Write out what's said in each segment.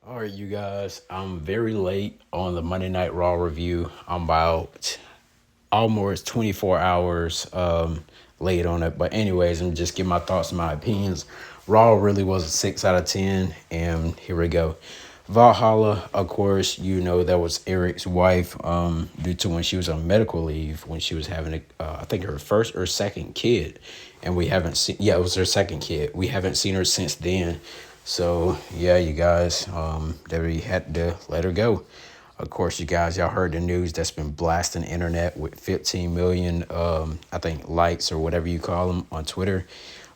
All right, you guys. I'm very late on the Monday Night Raw review. I'm about almost 24 hours late on it. But anyways, I'm just giving my thoughts and my opinions. Raw really was a 6 out of 10, and here we go. Valhalla, of course, that was Eric's wife due to when she was on medical leave, when she was having, I think, her first or second kid. And we haven't seen, yeah, it was her second kid. We haven't seen her since then. So, yeah, you guys, we had to let her go. Of course, you guys, y'all heard the news that's been blasting the internet with 15 million, I think, likes or whatever you call them on Twitter.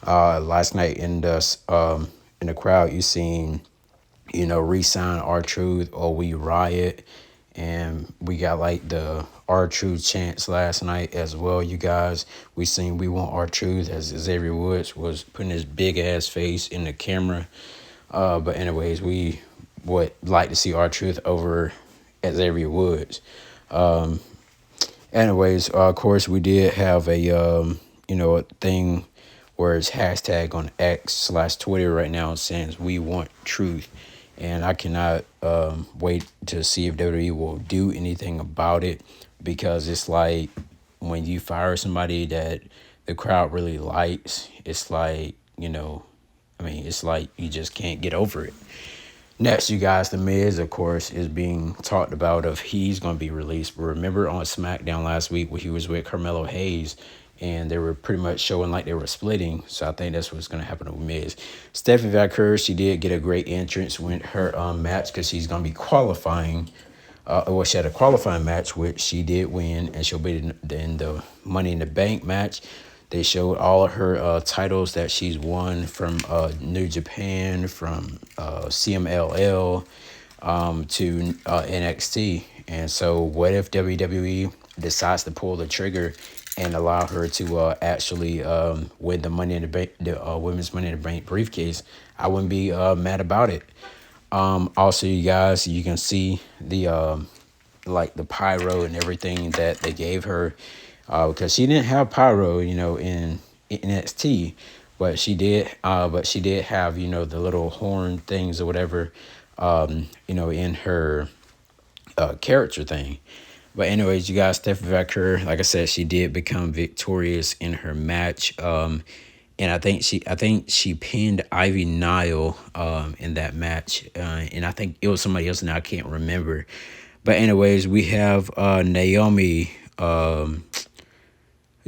Last night in the crowd, you seen, resign R-Truth or we riot. And we got like the R-Truth chants last night as well, you guys. We seen we want R-Truth as Xavier Woods was putting his big ass face in the camera. But anyways, we would like to see R-Truth over at Xavier Woods. Anyways, of course, we did have a thing where it's hashtag on X/Twitter right now saying we want truth. And I cannot wait to see if WWE will do anything about it, because it's like when you fire somebody that the crowd really likes, it's like, it's like you just can't get over it. Next, you guys, The Miz, of course, is being talked about if he's going to be released. But remember on SmackDown last week where he was with Carmelo Hayes, and they were pretty much showing like they were splitting. So I think that's what's going to happen with Miz. Stephanie Valkyrie, she did get a great entrance with her match because she's going to be qualifying. She had a qualifying match, which she did win, and she'll be in the Money in the Bank match. They showed all of her titles that she's won from New Japan, from CMLL to NXT. And so what if WWE decides to pull the trigger and allow her to actually win the Money in the Bank, the women's Money in the Bank briefcase? I wouldn't be mad about it. Also, you guys, you can see the like the pyro and everything that they gave her, because she didn't have pyro, in NXT, but she did. But she did have, the little horn things or whatever, in her character thing. But anyways, you guys, Stephanie Valkyrie, like I said, she did become victorious in her match. And I think she pinned Ivy Nile in that match. And I think it was somebody else now, I can't remember. But anyways, we have Naomi,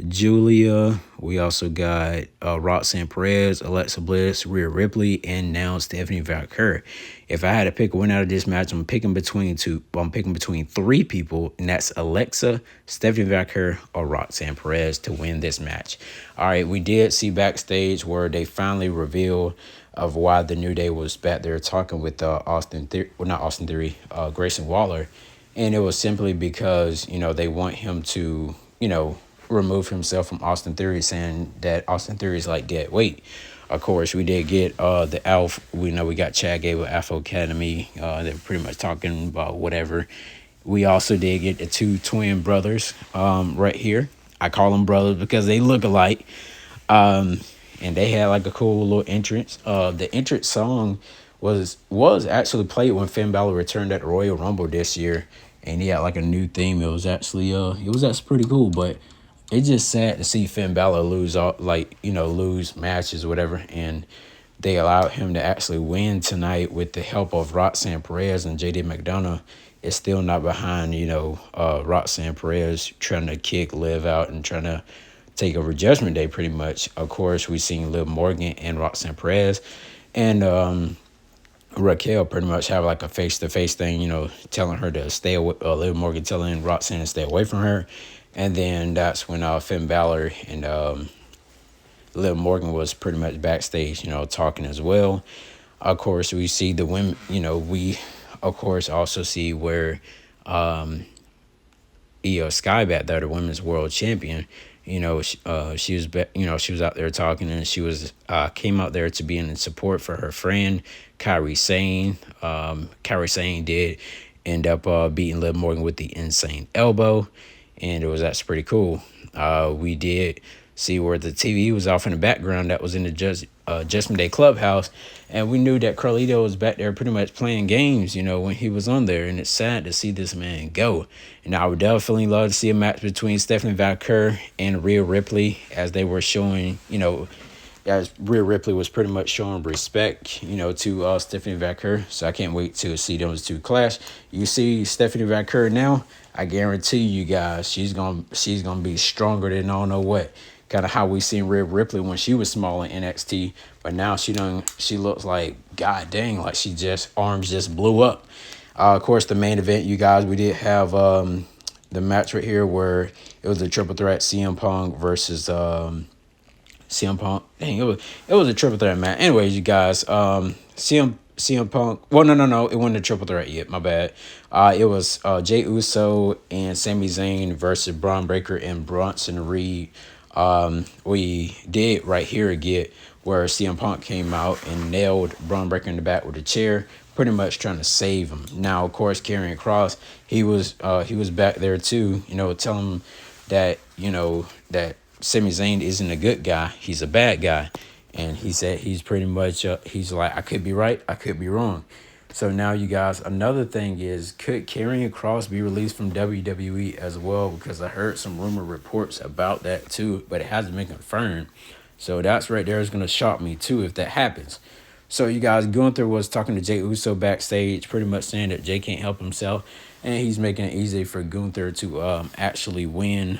Julia. We also got Roxanne Perez, Alexa Bliss, Rhea Ripley, and now Stephanie Valkyrie. If I had to pick a winner out of this match, I'm picking between three people, and that's Alexa, Stephanie Valkyrie, or Roxanne Perez to win this match. All right, we did see backstage where they finally revealed of why the New Day was back there talking with Grayson Waller. And it was simply because, they want him to, remove himself from Austin Theory, saying that Austin Theory is like dead weight. Of course, we did get the Alpha. We know we got Chad Gable, Alpha Academy. They're pretty much talking about whatever. We also did get the two twin brothers right here. I call them brothers because they look alike. And they had like a cool little entrance. The entrance song was actually played when Finn Balor returned at the Royal Rumble this year, and he had like a new theme. It was actually pretty cool, but it's just sad to see Finn Balor lose lose matches or whatever, and they allowed him to actually win tonight with the help of Roxanne Perez, and JD McDonough is still not behind, Roxanne Perez trying to kick Liv out and trying to take over Judgment Day pretty much. Of course, we seen Liv Morgan and Roxanne Perez and Raquel pretty much have like a face-to-face thing, telling her to stay away, Liv Morgan telling Roxanne to stay away from her. And then that's when Finn Balor and Liv Morgan was pretty much backstage, talking as well. Of course, we see the women, we, of course, also see where Io Sky back there, the women's world champion, she was out there talking, and she was came out there to be in support for her friend, Kairi Sane. Kairi Sane did end up beating Liv Morgan with the insane elbow, and it was that's pretty cool. We did see where the TV was off in the background that was in the Judgment Day clubhouse. And we knew that Carlito was back there pretty much playing games, when he was on there. And it's sad to see this man go. And I would definitely love to see a match between Stephanie Valkyr and Rhea Ripley, as they were showing, as Rhea Ripley was pretty much showing respect, to Stephanie Valkyr. So I can't wait to see those two clash. You see Stephanie Valkyr now, I guarantee you guys, she's gonna be stronger than I don't know what. Kind of how we seen Rhea Ripley when she was small in NXT, but now she looks like, god dang, like arms just blew up. Of course, the main event, you guys, we did have the match right here where it was a triple threat, CM Punk versus CM Punk. Dang, it was a triple threat match. Anyways, you guys, CM Punk. Well, no, it wasn't a triple threat yet. My bad. It was Jey Uso and Sami Zayn versus Braun Breaker and Bronson Reed. We did right here get where CM Punk came out and nailed Braun Breaker in the back with a chair, pretty much trying to save him. Now, of course, Karrion Kross, he was back there too, telling him that that Sami Zayn isn't a good guy, he's a bad guy. And he said he's pretty much, he's like, I could be right, I could be wrong. So now, you guys, another thing is, could Karrion Kross be released from WWE as well? Because I heard some rumor reports about that too, but it hasn't been confirmed. So that's right there is going to shock me too if that happens. So you guys, Gunther was talking to Jey Uso backstage, pretty much saying that Jey can't help himself, and he's making it easy for Gunther to actually win,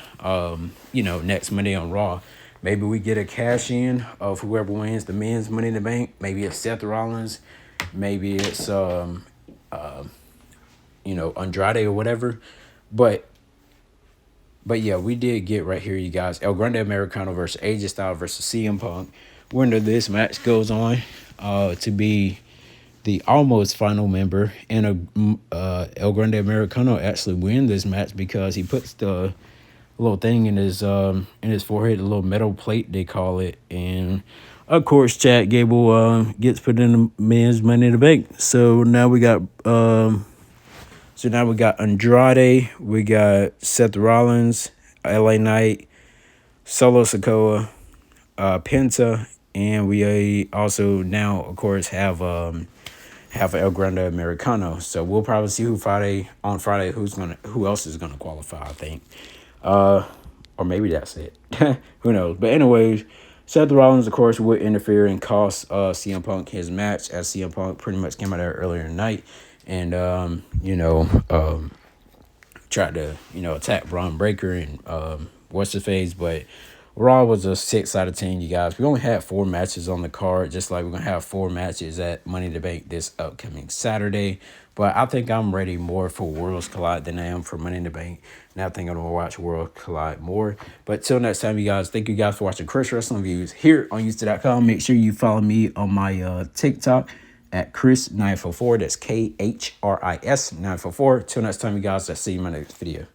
next Monday on Raw. Maybe we get a cash in of whoever wins the men's Money in the Bank. Maybe it's Seth Rollins. Maybe it's Andrade or whatever. But yeah, we did get right here, you guys, El Grande Americano versus AJ Styles versus CM Punk. Winner of this match goes on to be the almost final member, and El Grande Americano actually win this match because he puts the little thing in his forehead, a little metal plate they call it, and of course Chad Gable gets put in the men's Money in the Bank. So now we got Andrade, we got Seth Rollins, LA Knight, Solo Sikoa, Penta, and we also now of course have El Grande Americano. So we'll probably see who who else is gonna qualify, I think. Or maybe that's it. Who knows? But anyways, Seth Rollins, of course, would interfere and cost CM Punk his match, as CM Punk pretty much came out there earlier in the night and tried to attack Braun Breaker and what's his face. But Raw was a 6 out of 10, you guys. We only had 4 matches on the card, just like we're gonna have 4 matches at Money in the Bank this upcoming Saturday. But I think I'm ready more for Worlds Collide than I am for Money in the Bank. Now I think I'm going to watch Worlds Collide more. But till next time, you guys, thank you guys for watching Chris Wrestling Views here on YouTube.com. Make sure you follow me on my TikTok at Chris944. That's KHRIS944. Till next time, you guys, I'll see you in my next video.